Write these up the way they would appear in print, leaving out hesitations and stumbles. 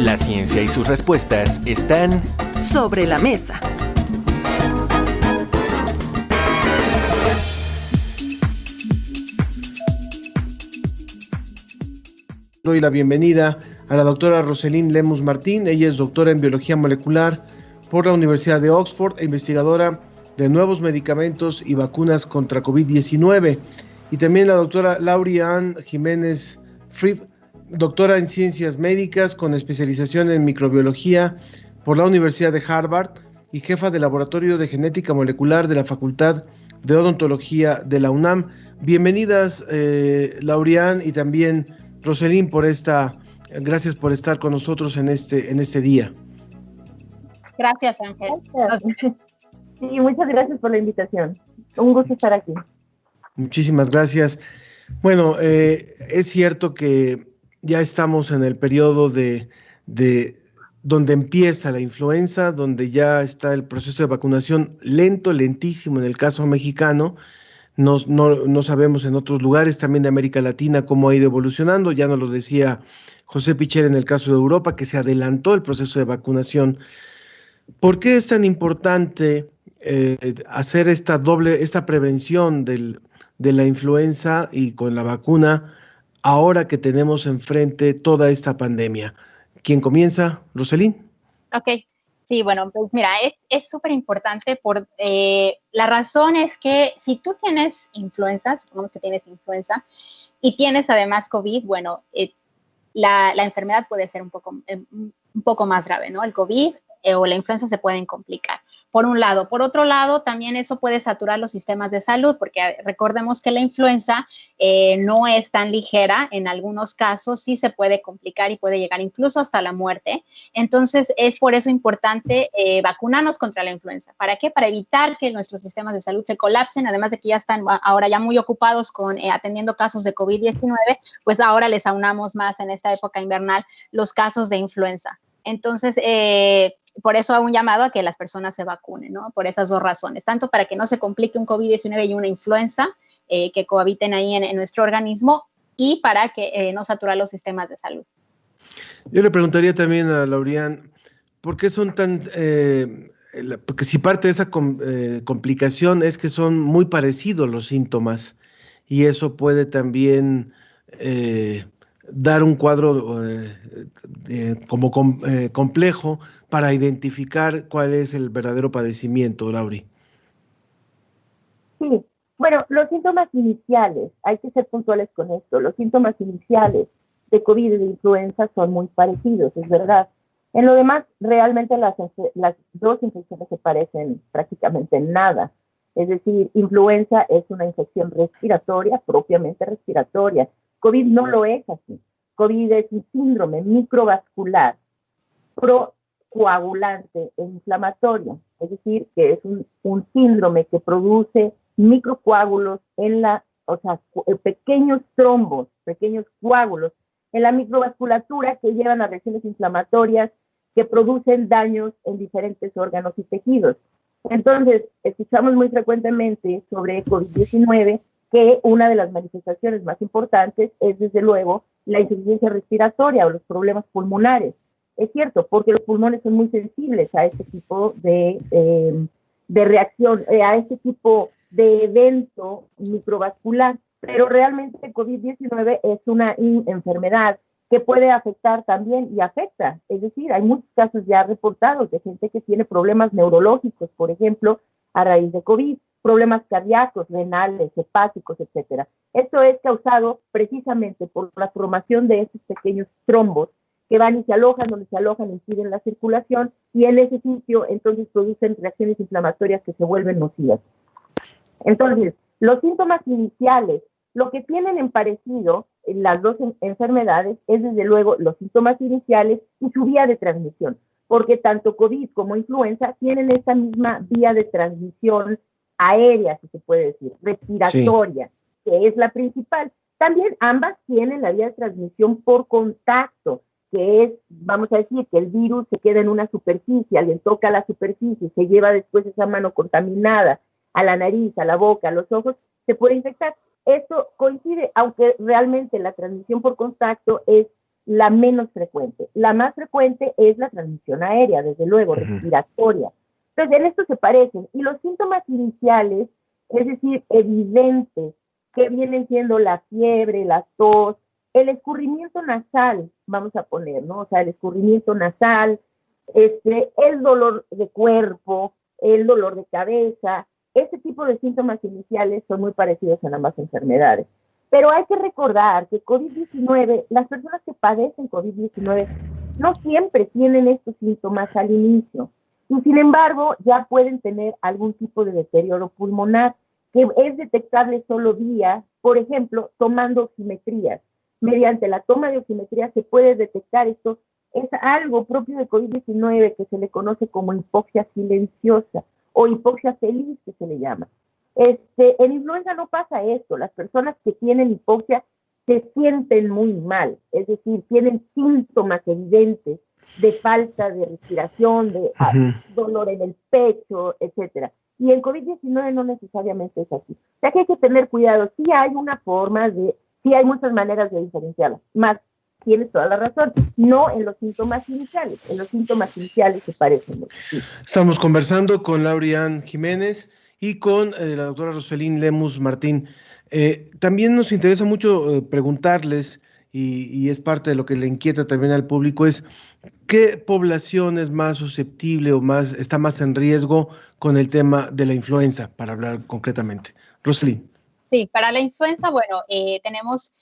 La ciencia y sus respuestas están sobre la mesa. Doy la bienvenida a la doctora Roselyn Lemus Martín. Ella es doctora en biología molecular por la Universidad de Oxford e investigadora de nuevos medicamentos y vacunas contra COVID-19. Y también la doctora Lauri-Ann Jiménez Fried, doctora en ciencias médicas con especialización en microbiología por la Universidad de Harvard y jefa de laboratorio de genética molecular de la Facultad de Odontología de la UNAM. Bienvenidas, Lauri-Ann, y también Roselyn, gracias por estar con nosotros en este día. Gracias, Ángel. Gracias. Sí, muchas gracias por la invitación. Un gusto estar aquí. Muchísimas gracias. Bueno, es cierto que ya estamos en el periodo de donde empieza la influenza, donde ya está el proceso de vacunación lentísimo en el caso mexicano. No sabemos en otros lugares también de América Latina cómo ha ido evolucionando. Ya nos lo decía José Pichel en el caso de Europa, que se adelantó el proceso de vacunación. ¿Por qué es tan importante hacer esta prevención de la influenza y con la vacuna ahora que tenemos enfrente toda esta pandemia? ¿Quién comienza? ¿Roselyn? Ok. Sí, bueno, pues mira, es súper importante por la razón es que si tú tienes influenza, supongamos que tienes influenza y tienes además COVID, bueno, la enfermedad puede ser un poco más grave, ¿no? El COVID o la influenza se pueden complicar, por un lado. Por otro lado, también eso puede saturar los sistemas de salud, porque recordemos que la influenza no es tan ligera, en algunos casos sí se puede complicar y puede llegar incluso hasta la muerte. Entonces, es por eso importante vacunarnos contra la influenza. ¿Para qué? Para evitar que nuestros sistemas de salud se colapsen, además de que ya están ahora ya muy ocupados con atendiendo casos de COVID-19, pues ahora les aunamos más en esta época invernal los casos de influenza. Entonces, por eso hago un llamado a que las personas se vacunen, ¿no? Por esas dos razones, tanto para que no se complique un COVID-19 y una influenza que cohabiten ahí en nuestro organismo y para que no saturar los sistemas de salud. Yo le preguntaría también a Lauri-Ann, ¿por qué son tan... porque si parte de esa complicación es que son muy parecidos los síntomas y eso puede también dar un cuadro complejo para identificar cuál es el verdadero padecimiento, Lauri. Sí, bueno, los síntomas iniciales, hay que ser puntuales con esto, los síntomas iniciales de COVID y de influenza son muy parecidos, es verdad. En lo demás, realmente las dos infecciones se parecen prácticamente en nada. Es decir, influenza es una infección respiratoria, propiamente respiratoria. COVID no lo es así. COVID es un síndrome microvascular procoagulante e inflamatorio. Es decir, que es un síndrome que produce microcoágulos pequeños trombos, pequeños coágulos en la microvasculatura que llevan a reacciones inflamatorias que producen daños en diferentes órganos y tejidos. Entonces, escuchamos muy frecuentemente sobre COVID-19 que una de las manifestaciones más importantes es, desde luego, la insuficiencia respiratoria o los problemas pulmonares. Es cierto, porque los pulmones son muy sensibles a este tipo de reacción, a este tipo de evento microvascular, pero realmente el COVID-19 es una enfermedad que puede afectar también y afecta. Es decir, hay muchos casos ya reportados de gente que tiene problemas neurológicos, por ejemplo, a raíz de COVID, problemas cardíacos, renales, hepáticos, etcétera. Esto es causado precisamente por la formación de estos pequeños trombos que van y se alojan, donde se alojan, impiden la circulación y en ese sitio entonces producen reacciones inflamatorias que se vuelven nocivas. Entonces, los síntomas iniciales, lo que tienen en parecido las dos enfermedades es desde luego los síntomas iniciales y su vía de transmisión, porque tanto COVID como influenza tienen esta misma vía de transmisión aérea, si se puede decir, respiratoria, sí, que es la principal. También ambas tienen la vía de transmisión por contacto, que es, vamos a decir, que el virus se queda en una superficie, alguien toca la superficie, se lleva después esa mano contaminada a la nariz, a la boca, a los ojos, se puede infectar. Esto coincide, aunque realmente la transmisión por contacto es la menos frecuente. La más frecuente es la transmisión aérea, desde luego, respiratoria. Entonces, en esto se parecen. Y los síntomas iniciales, es decir, evidentes, que vienen siendo la fiebre, la tos, el escurrimiento nasal, vamos a poner, ¿no? O sea, el escurrimiento nasal, el dolor de cuerpo, el dolor de cabeza, ese tipo de síntomas iniciales son muy parecidos en ambas enfermedades. Pero hay que recordar que COVID-19, las personas que padecen COVID-19 no siempre tienen estos síntomas al inicio. Y sin embargo, ya pueden tener algún tipo de deterioro pulmonar que es detectable solo vía, por ejemplo, tomando oximetrías. Mediante la toma de oximetría se puede detectar esto. Es algo propio de COVID-19 que se le conoce como hipoxia silenciosa o hipoxia feliz, que se le llama. En influenza no pasa esto. Las personas que tienen hipoxia se sienten muy mal, es decir, tienen síntomas evidentes de falta de respiración, de dolor en el pecho, etcétera. Y en COVID-19 no necesariamente es así. O sea que hay que tener cuidado. Sí hay hay muchas maneras de diferenciarlas. Más, tienes toda la razón, no en los síntomas iniciales. En los síntomas iniciales se parecen mucho. Sí. Estamos conversando con Laurian Jiménez y con la doctora Roselín Lemus Martín. También nos interesa mucho preguntarles, y es parte de lo que le inquieta también al público, es ¿qué población es más susceptible o está más en riesgo con el tema de la influenza, para hablar concretamente? Roselín. Sí, para la influenza, bueno, tenemos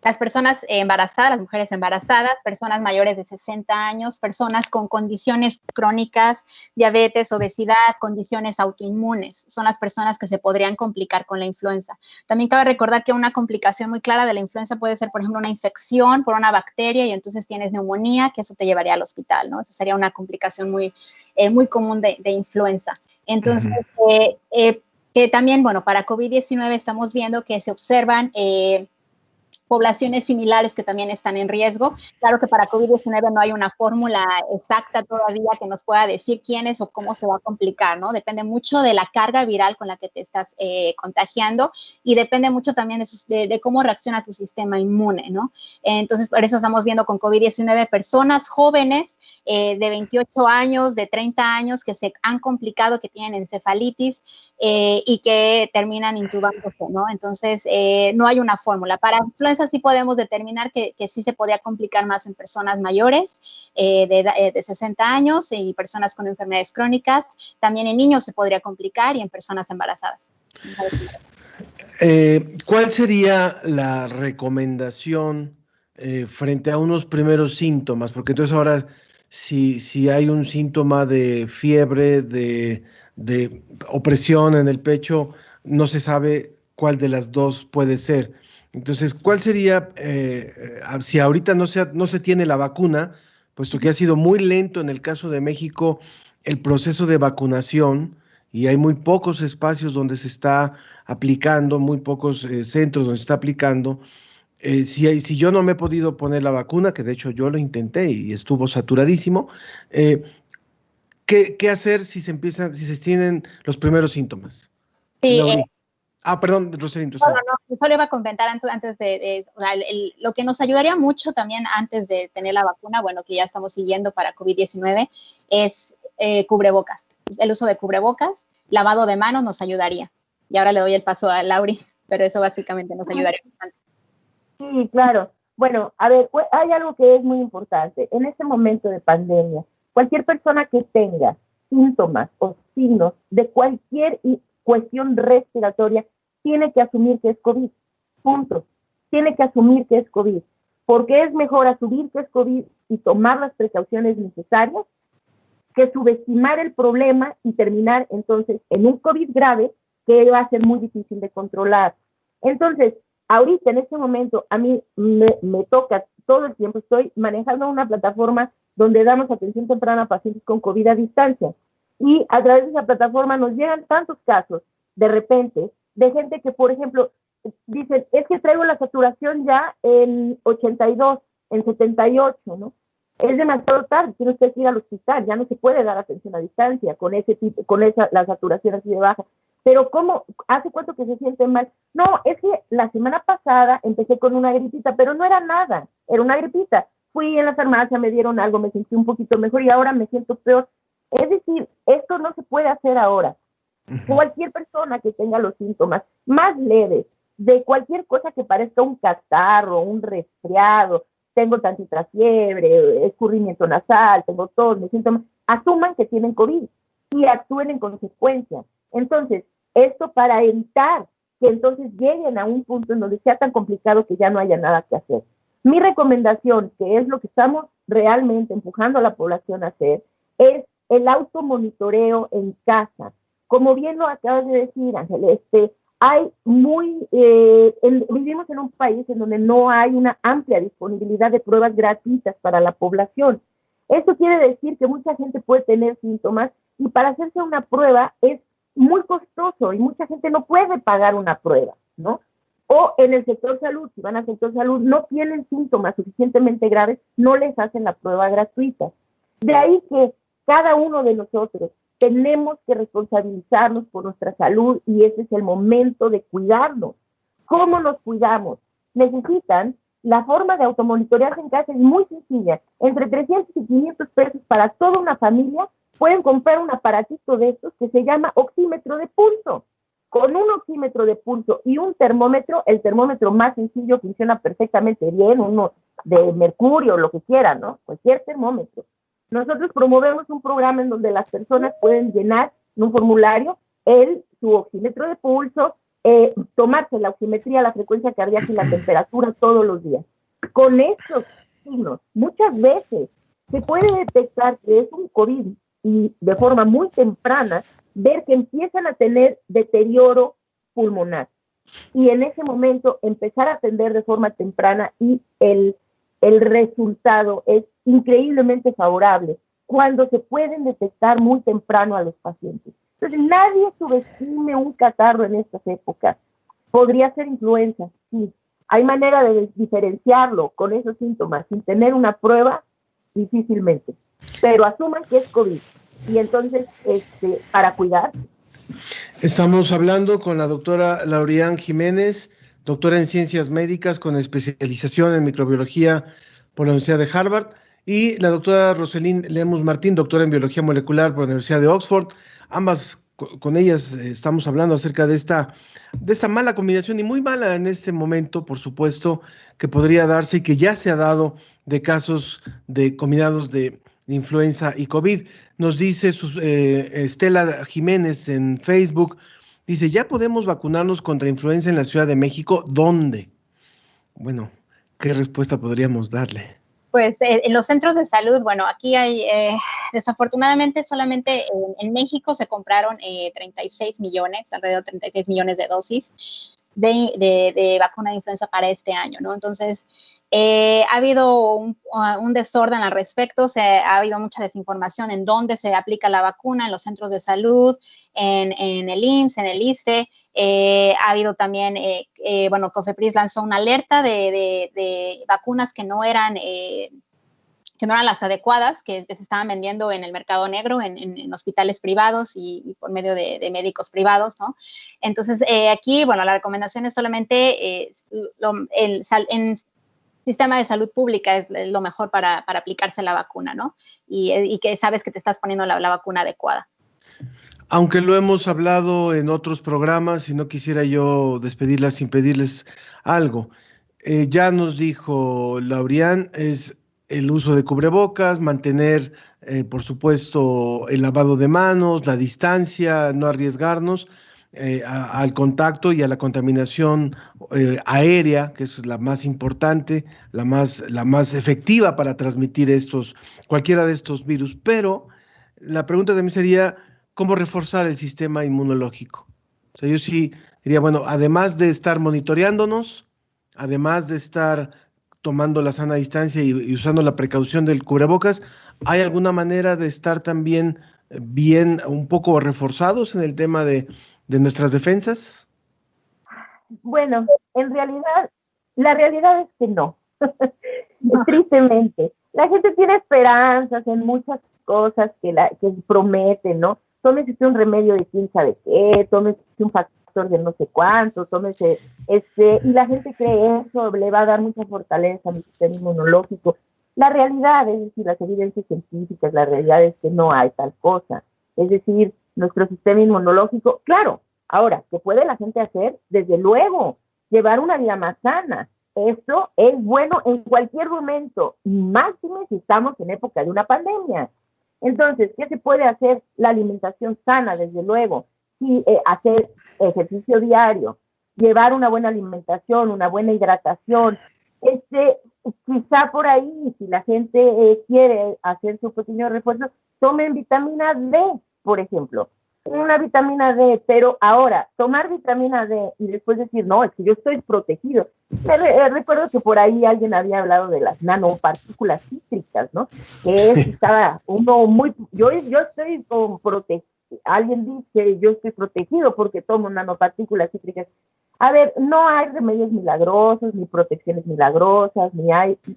las personas embarazadas, las mujeres embarazadas, personas mayores de 60 años, personas con condiciones crónicas, diabetes, obesidad, condiciones autoinmunes. Son las personas que se podrían complicar con la influenza. También cabe recordar que una complicación muy clara de la influenza puede ser, por ejemplo, una infección por una bacteria y entonces tienes neumonía, que eso te llevaría al hospital, ¿no? Esa sería una complicación muy común de influenza. Entonces, que también, bueno, para COVID-19 estamos viendo que se observan poblaciones similares que también están en riesgo. Claro que para COVID-19 no hay una fórmula exacta todavía que nos pueda decir quién es o cómo se va a complicar, ¿no? Depende mucho de la carga viral con la que te estás contagiando y depende mucho también de cómo reacciona tu sistema inmune, ¿no? Entonces, por eso estamos viendo con COVID-19 personas jóvenes de 28 años, de 30 años que se han complicado, que tienen encefalitis y que terminan intubándose, ¿no? Entonces, no hay una fórmula. Para influenza sí podemos determinar que sí se podría complicar más en personas mayores de 60 años y personas con enfermedades crónicas. También en niños se podría complicar y en personas embarazadas. ¿Cuál sería la recomendación frente a unos primeros síntomas? Porque entonces ahora, si hay un síntoma de fiebre, de opresión en el pecho, no se sabe cuál de las dos puede ser. Entonces, ¿cuál sería, si ahorita no se tiene la vacuna, puesto que ha sido muy lento en el caso de México el proceso de vacunación y hay muy pocos espacios donde se está aplicando, muy pocos centros donde se está aplicando? Si yo no me he podido poner la vacuna, que de hecho yo lo intenté y estuvo saturadísimo, ¿qué hacer si se tienen los primeros síntomas? Sí, perdón, Roselín. No, solo iba a comentar antes o sea, lo que nos ayudaría mucho también antes de tener la vacuna, bueno, que ya estamos siguiendo para COVID-19, es cubrebocas. El uso de cubrebocas, lavado de manos nos ayudaría. Y ahora le doy el paso a Lauri, pero eso básicamente nos ayudaría bastante. Sí, claro. Bueno, a ver, hay algo que es muy importante. En este momento de pandemia, cualquier persona que tenga síntomas o signos de cualquier cuestión respiratoria tiene que asumir que es COVID, punto. Tiene que asumir que es COVID, porque es mejor asumir que es COVID y tomar las precauciones necesarias que subestimar el problema y terminar entonces en un COVID grave que va a ser muy difícil de controlar. Entonces, ahorita en este momento a mí me toca todo el tiempo, estoy manejando una plataforma donde damos atención temprana a pacientes con COVID a distancia y a través de esa plataforma nos llegan tantos casos de repente de gente que, por ejemplo, dicen, es que traigo la saturación ya en 82, en 78, ¿no? Es demasiado tarde, tiene usted que ir al hospital, ya no se puede dar atención a distancia con la saturación así de baja. pero ¿cómo? ¿Hace cuánto que se siente mal? No, es que la semana pasada empecé con una gripita, pero no era nada, era una gripita. Fui en la farmacia, me dieron algo, me sentí un poquito mejor y ahora me siento peor. Es decir, esto no se puede hacer ahora. Cualquier persona que tenga los síntomas más leves, de cualquier cosa que parezca un catarro, un resfriado, tengo tantita fiebre, escurrimiento nasal, tengo tos, me siento mal, asuman que tienen COVID y actúen en consecuencia. Entonces, esto para evitar que entonces lleguen a un punto en donde sea tan complicado que ya no haya nada que hacer. Mi recomendación, que es lo que estamos realmente empujando a la población a hacer, es el automonitoreo en casa. Como bien lo acabas de decir, Ángel, hay vivimos en un país en donde no hay una amplia disponibilidad de pruebas gratuitas para la población. Esto quiere decir que mucha gente puede tener síntomas y para hacerse una prueba es muy costoso y mucha gente no puede pagar una prueba, ¿no? O en el sector salud, si van al sector salud, no tienen síntomas suficientemente graves, no les hacen la prueba gratuita. De ahí que cada uno de nosotros tenemos que responsabilizarnos por nuestra salud y ese es el momento de cuidarnos. ¿Cómo nos cuidamos? Necesitan, la forma de automonitorearse en casa es muy sencilla. Entre 300 y 500 pesos para toda una familia pueden comprar un aparatito de estos que se llama oxímetro de pulso. Con un oxímetro de pulso y un termómetro, el termómetro más sencillo funciona perfectamente bien, uno de mercurio, lo que quieran, ¿no? Cualquier termómetro. Nosotros promovemos un programa en donde las personas pueden llenar en un formulario su oxímetro de pulso, tomarse la oximetría, la frecuencia cardíaca y la temperatura todos los días. Con estos signos, muchas veces se puede detectar que es un COVID y de forma muy temprana ver que empiezan a tener deterioro pulmonar. Y en ese momento empezar a atender de forma temprana y el resultado es increíblemente favorable cuando se pueden detectar muy temprano a los pacientes. Entonces, nadie subestime un catarro en estas épocas. Podría ser influenza, sí. Hay manera de diferenciarlo con esos síntomas sin tener una prueba, difícilmente. Pero asuman que es COVID. Y entonces, para cuidar. Estamos hablando con la doctora Laurian Jiménez, doctora en Ciencias Médicas con especialización en microbiología por la Universidad de Harvard, y la doctora Roselín Lemus Martín, doctora en Biología Molecular por la Universidad de Oxford. Ambas, con ellas estamos hablando acerca de esta mala combinación, y muy mala en este momento, por supuesto, que podría darse y que ya se ha dado de casos de combinados de influenza y COVID. Nos dice Estela Jiménez en Facebook, dice, ¿ya podemos vacunarnos contra influenza en la Ciudad de México? ¿Dónde? Bueno, ¿qué respuesta podríamos darle? Pues en los centros de salud, bueno, aquí hay, desafortunadamente solamente en México se compraron 36 millones, alrededor de 36 millones de dosis de vacuna de influenza para este año, ¿no? Entonces, ha habido un desorden al respecto, ha habido mucha desinformación en dónde se aplica la vacuna, en los centros de salud, en el IMSS, en el ISSSTE. Ha habido también, bueno, COFEPRIS lanzó una alerta de vacunas que no eran las adecuadas, que se estaban vendiendo en el mercado negro, en hospitales privados y por medio de médicos privados, ¿no? Entonces, aquí, bueno, la recomendación es solamente en sistema de salud pública es lo mejor para aplicarse la vacuna, ¿no? Y que sabes que te estás poniendo la vacuna adecuada. Aunque lo hemos hablado en otros programas y no quisiera yo despedirlas sin pedirles algo. Ya nos dijo Laurian, es el uso de cubrebocas, mantener, por supuesto, el lavado de manos, la distancia, no arriesgarnos al contacto y a la contaminación aérea, que es la más importante, la más efectiva para transmitir cualquiera de estos virus. Pero la pregunta también sería, ¿cómo reforzar el sistema inmunológico? O sea, yo sí diría, bueno, además de estar monitoreándonos, además de estar tomando la sana distancia y usando la precaución del cubrebocas, ¿hay alguna manera de estar también bien, un poco reforzados en el tema de nuestras defensas? Bueno, en realidad, la realidad es que no. Tristemente. La gente tiene esperanzas en muchas cosas que prometen, ¿no? tómese usted un remedio de quién sabe qué, tómese un factor de no sé cuánto, tómese, y la gente cree eso, le va a dar mucha fortaleza a mi sistema inmunológico. La realidad, es decir, las evidencias científicas, la realidad es que no hay tal cosa. Es decir, nuestro sistema inmunológico, claro, ahora, ¿qué puede la gente hacer? Desde luego, llevar una vida más sana. Esto es bueno en cualquier momento, máximo si estamos en época de una pandemia. Entonces, ¿qué se puede hacer? La alimentación sana, desde luego, y hacer ejercicio diario, llevar una buena alimentación, una buena hidratación. Quizá por ahí, si la gente quiere hacer su pequeño refuerzo, tomen vitamina D, por ejemplo. Una vitamina D, pero ahora, tomar vitamina D y después decir, no, es que yo estoy protegido. Recuerdo que por ahí alguien había hablado de las nanopartículas cítricas, ¿no? Que estaba uno muy, yo estoy protegido. Alguien dice, yo estoy protegido porque tomo nanopartículas cítricas. A ver, no hay remedios milagrosos, ni protecciones milagrosas,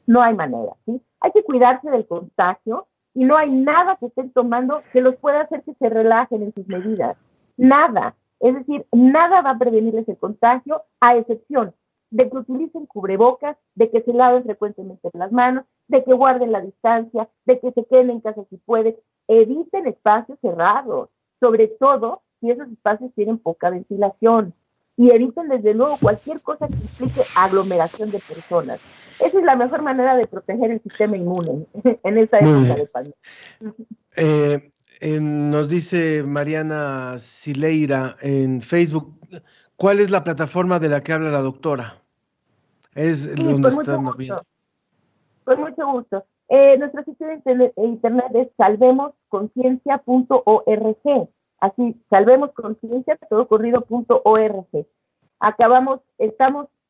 no hay manera, ¿sí? Hay que cuidarse del contagio y no hay nada que estén tomando que los pueda hacer que se relajen en sus medidas. Nada. Es decir, nada va a prevenirles el contagio, a excepción de que utilicen cubrebocas, de que se laven frecuentemente las manos, de que guarden la distancia, de que se queden en casa si pueden. Eviten espacios cerrados, sobre todo si esos espacios tienen poca ventilación. Y eviten, desde luego, cualquier cosa que implique aglomeración de personas. Esa es la mejor manera de proteger el sistema inmune en esta época de pandemia. Nos dice Mariana Sileira en Facebook, ¿cuál es la plataforma de la que habla la doctora? Es Sí, donde están viendo. Con mucho gusto. Nuestro sitio de internet es salvemosconciencia.org. Así, salvemosconciencia, todo corrido.org.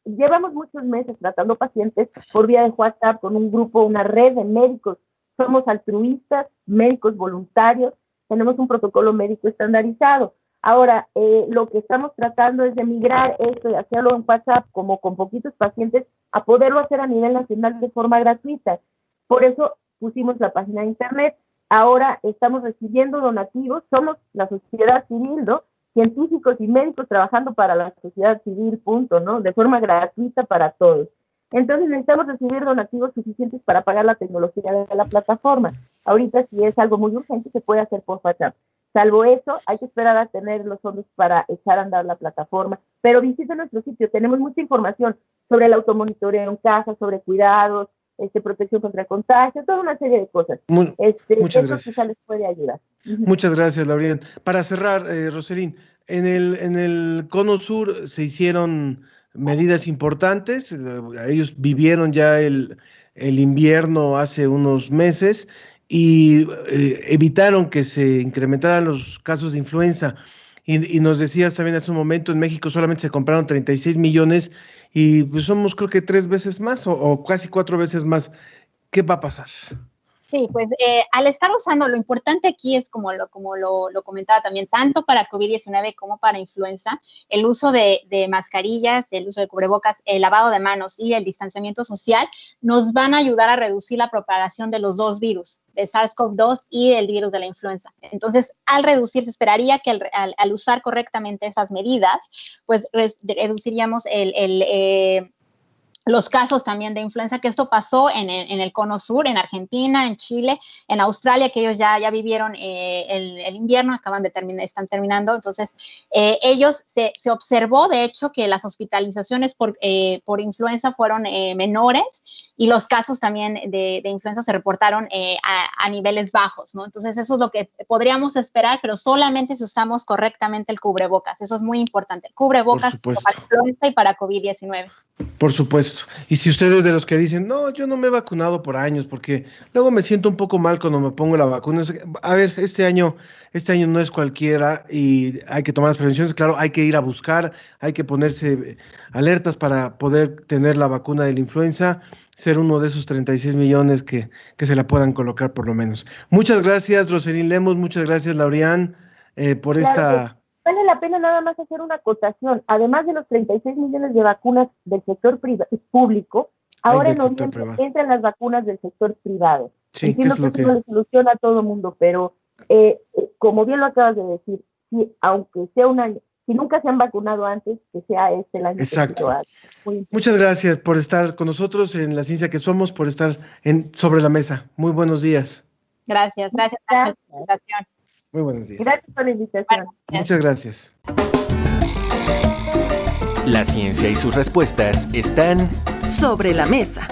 Llevamos muchos meses tratando pacientes por vía de WhatsApp con un grupo, una red de médicos. Somos altruistas, médicos voluntarios, tenemos un protocolo médico estandarizado. Ahora, lo que estamos tratando es de migrar esto y hacerlo en WhatsApp, como con poquitos pacientes, a poderlo hacer a nivel nacional de forma gratuita. Por eso pusimos la página de internet. Ahora estamos recibiendo donativos, somos la sociedad civil, ¿no? Científicos y médicos trabajando para la sociedad civil, punto, ¿no? De forma gratuita para todos. Entonces necesitamos recibir donativos suficientes para pagar la tecnología de la plataforma. Ahorita, si es algo muy urgente, se puede hacer por WhatsApp. Salvo eso, hay que esperar a tener los fondos para echar a andar la plataforma. Pero visiten nuestro sitio, tenemos mucha información sobre el automonitoreo en casa, sobre cuidados, protección contra el contagio, toda una serie de cosas. Muchas gracias. Quizá les puede ayudar. Muchas gracias, Laurian. Para cerrar, Roselín, en el Cono Sur se hicieron medidas importantes. Ellos vivieron ya el invierno hace unos meses y evitaron que se incrementaran los casos de influenza. Y nos decías también hace un momento, en México solamente se compraron 36 millones y pues somos creo que 3 veces más o casi 4 veces más. ¿Qué va a pasar? Sí, pues al estar usando, lo importante aquí es como lo comentaba también, tanto para COVID-19 como para influenza, el uso de mascarillas, el uso de cubrebocas, el lavado de manos y el distanciamiento social nos van a ayudar a reducir la propagación de los dos virus, de SARS-CoV-2 y el virus de la influenza. Entonces, al reducir, se esperaría que al usar correctamente esas medidas, pues reduciríamos los casos también de influenza, que esto pasó en el Cono Sur, en Argentina, en Chile, en Australia, que ellos ya vivieron el invierno, están terminando. Entonces, ellos se observó, de hecho, que las hospitalizaciones por influenza fueron menores y los casos también de influenza se reportaron a niveles bajos, ¿no? Entonces, eso es lo que podríamos esperar, pero solamente si usamos correctamente el cubrebocas. Eso es muy importante. El cubrebocas para influenza y para COVID-19. Por supuesto. Y si ustedes de los que dicen, no, yo no me he vacunado por años porque luego me siento un poco mal cuando me pongo la vacuna. A ver, este año no es cualquiera y hay que tomar las prevenciones. Claro, hay que ir a buscar, hay que ponerse alertas para poder tener la vacuna de la influenza, ser uno de esos 36 millones que se la puedan colocar por lo menos. Muchas gracias, Roselín Lemos, muchas gracias, Laurian, por esta... Vale la pena nada más hacer una acotación. Además de los 36 millones de vacunas del sector público, ahora en noviembre entran las vacunas del sector privado. Sí, entiendo que eso no le soluciona a todo el mundo, pero como bien lo acabas de decir, aunque sea un año, si nunca se han vacunado antes, que sea el año. Exacto. Muchas gracias por estar con nosotros en La Ciencia que Somos, por estar sobre la mesa. Muy buenos días. Gracias por la invitación. Muy buenos días. Gracias por la invitación. Muchas gracias. La ciencia y sus respuestas están sobre la mesa.